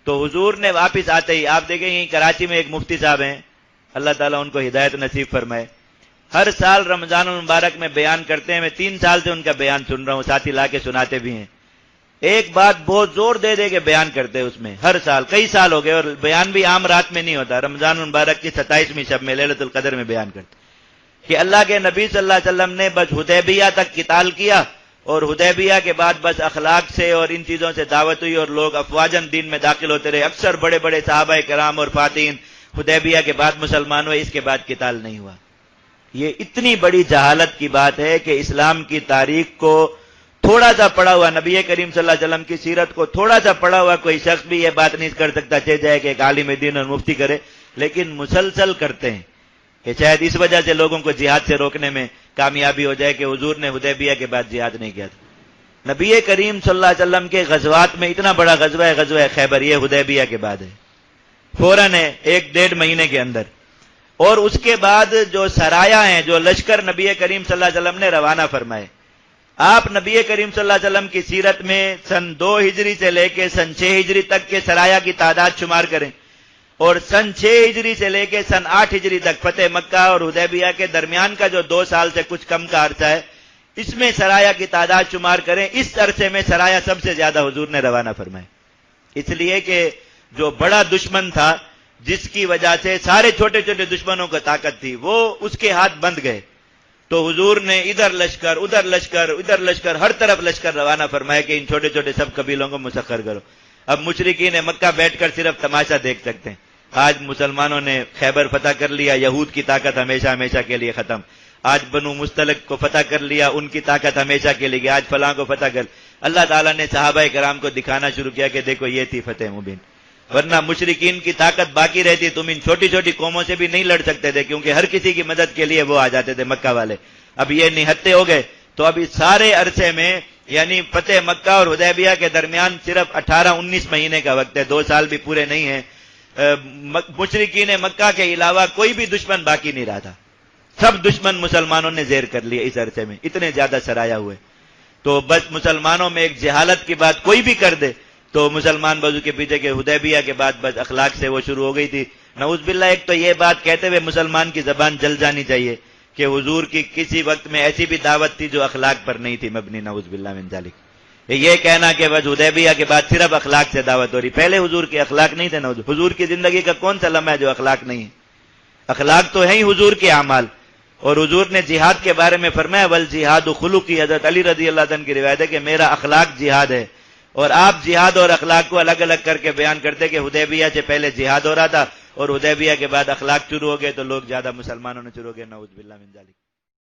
تو حضور نے واپس آتے ہی، آپ دیکھیں گے کراچی میں ایک مفتی صاحب ہیں، اللہ تعالیٰ ان کو ہدایت نصیب فرمائے، ہر سال رمضان المبارک میں بیان کرتے ہیں، میں 3 سال سے ان کا بیان سن رہا ہوں، ساتھی لا کے سناتے بھی ہیں، ایک بات بہت زور دے دے کے بیان کرتے ہیں اس میں، ہر سال کئی سال ہو گئے، اور بیان بھی عام رات میں نہیں ہوتا، رمضان المبارک کی 27ویں شب میں لیلۃ القدر میں بیان کرتے کہ اللہ کے نبی صلی اللہ علیہ وسلم نے بس حدیبیہ تک قتال کیا، اور حدیبیہ کے بعد بس اخلاق سے اور ان چیزوں سے دعوت ہوئی اور لوگ افواجن دین میں داخل ہوتے رہے، اکثر بڑے بڑے صحابہ کرام اور فاتحین حدیبیہ کے بعد مسلمان ہوئے، اس کے بعد قتال نہیں ہوا۔ یہ اتنی بڑی جہالت کی بات ہے کہ اسلام کی تاریخ کو تھوڑا سا پڑھا ہوا، نبی کریم صلی اللہ علیہ وسلم کی سیرت کو تھوڑا سا پڑھا ہوا کوئی شخص بھی یہ بات نہیں کر سکتا چہ جائے کہ ایک عالم دین اور مفتی کرے، لیکن مسلسل کرتے ہیں کہ شاید اس وجہ سے لوگوں کو جہاد سے روکنے میں کامیابی ہو جائے کہ حضور نے حدیبیہ کے بعد جہاد نہیں کیا تھا۔ نبی کریم صلی اللہ علیہ وسلم کے غزوات میں اتنا بڑا غزوہ ہے غزوہ خیبر، یہ حدیبیہ کے بعد ہے، فوراً ہے 1-1.5 مہینے کے اندر، اور اس کے بعد جو سرایا ہیں، جو لشکر نبی کریم صلی اللہ علیہ وسلم نے روانہ فرمائے، آپ نبی کریم صلی اللہ علیہ وسلم کی سیرت میں سن 2 ہجری سے لے کے سن 6 ہجری تک کے سرایا کی تعداد شمار کریں، اور سن 6 ہجری سے لے کے سن 8 ہجری تک فتح مکہ اور حدیبیہ کے درمیان کا جو 2 سال سے کچھ کم کا عرصہ ہے، اس میں سرایا کی تعداد شمار کریں، اس عرصے میں سرایا سب سے زیادہ حضور نے روانہ فرمائے، اس لیے کہ جو بڑا دشمن تھا جس کی وجہ سے سارے چھوٹے چھوٹے دشمنوں کو طاقت تھی، وہ اس کے ہاتھ بند گئے، تو حضور نے ادھر لشکر ادھر لشکر ادھر لشکر ہر طرف لشکر روانہ فرمایا کہ ان چھوٹے چھوٹے سب قبیلوں کو مسخر کرو۔ اب مشرکین مکہ بیٹھ کر صرف تماشا دیکھ سکتے ہیں، آج مسلمانوں نے خیبر فتح کر لیا، یہود کی طاقت ہمیشہ ہمیشہ کے لیے ختم، آج بنو مستلق کو فتح کر لیا، ان کی طاقت ہمیشہ کے لیے، آج فلاں کو فتح کر، اللہ تعالیٰ نے صحابہ کرام کو دکھانا شروع کیا کہ دیکھو یہ تھی فتح مبین، ورنہ مشرکین کی طاقت باقی رہتی، تم ان چھوٹی چھوٹی قوموں سے بھی نہیں لڑ سکتے تھے، کیونکہ ہر کسی کی مدد کے لیے وہ آ جاتے تھے مکہ والے، اب یہ نہتے ہو گئے، تو اب اس سارے عرصے میں یعنی فتح مکہ اور حدیبیہ کے درمیان صرف 18-19 مہینے کا وقت ہے، 2 سال بھی پورے نہیں ہیں، مشرکین مکہ کے علاوہ کوئی بھی دشمن باقی نہیں رہا تھا، سب دشمن مسلمانوں نے زیر کر لیے اس عرصے میں، اتنے زیادہ سرایا ہوئے، تو بس مسلمانوں میں ایک جہالت کی بات کوئی بھی کر دے تو مسلمان بازو کے پیچھے کے حدیبیہ کے بعد بس اخلاق سے وہ شروع ہو گئی تھی، نعوذ باللہ۔ ایک تو یہ بات کہتے ہوئے مسلمان کی زبان جل جانی چاہیے کہ حضور کی کسی وقت میں ایسی بھی دعوت تھی جو اخلاق پر نہیں تھی مبنی، نعوذ باللہ من ذالک۔ یہ کہنا کہ بس حدیبیہ کے بعد صرف اخلاق سے دعوت ہو رہی، پہلے حضور کے اخلاق نہیں تھے، نعوذ، حضور کی زندگی کا کون سا لمحہ ہے جو اخلاق نہیں ہے؟ اخلاق تو ہے ہی حضور کے اعمال، اور حضور نے جہاد کے بارے میں فرمایا والجہاد خلقی، حضرت علی رضی اللہ عنہ کی روایت ہے کہ میرا اخلاق جہاد ہے، اور آپ جہاد اور اخلاق کو الگ الگ کر کے بیان کرتے کہ حدیبیہ سے پہلے جہاد ہو رہا تھا اور حدیبیہ کے بعد اخلاق شروع ہو گئے تو لوگ زیادہ مسلمانوں نے شروع ہو گئے، نعوذ باللہ من ذالک۔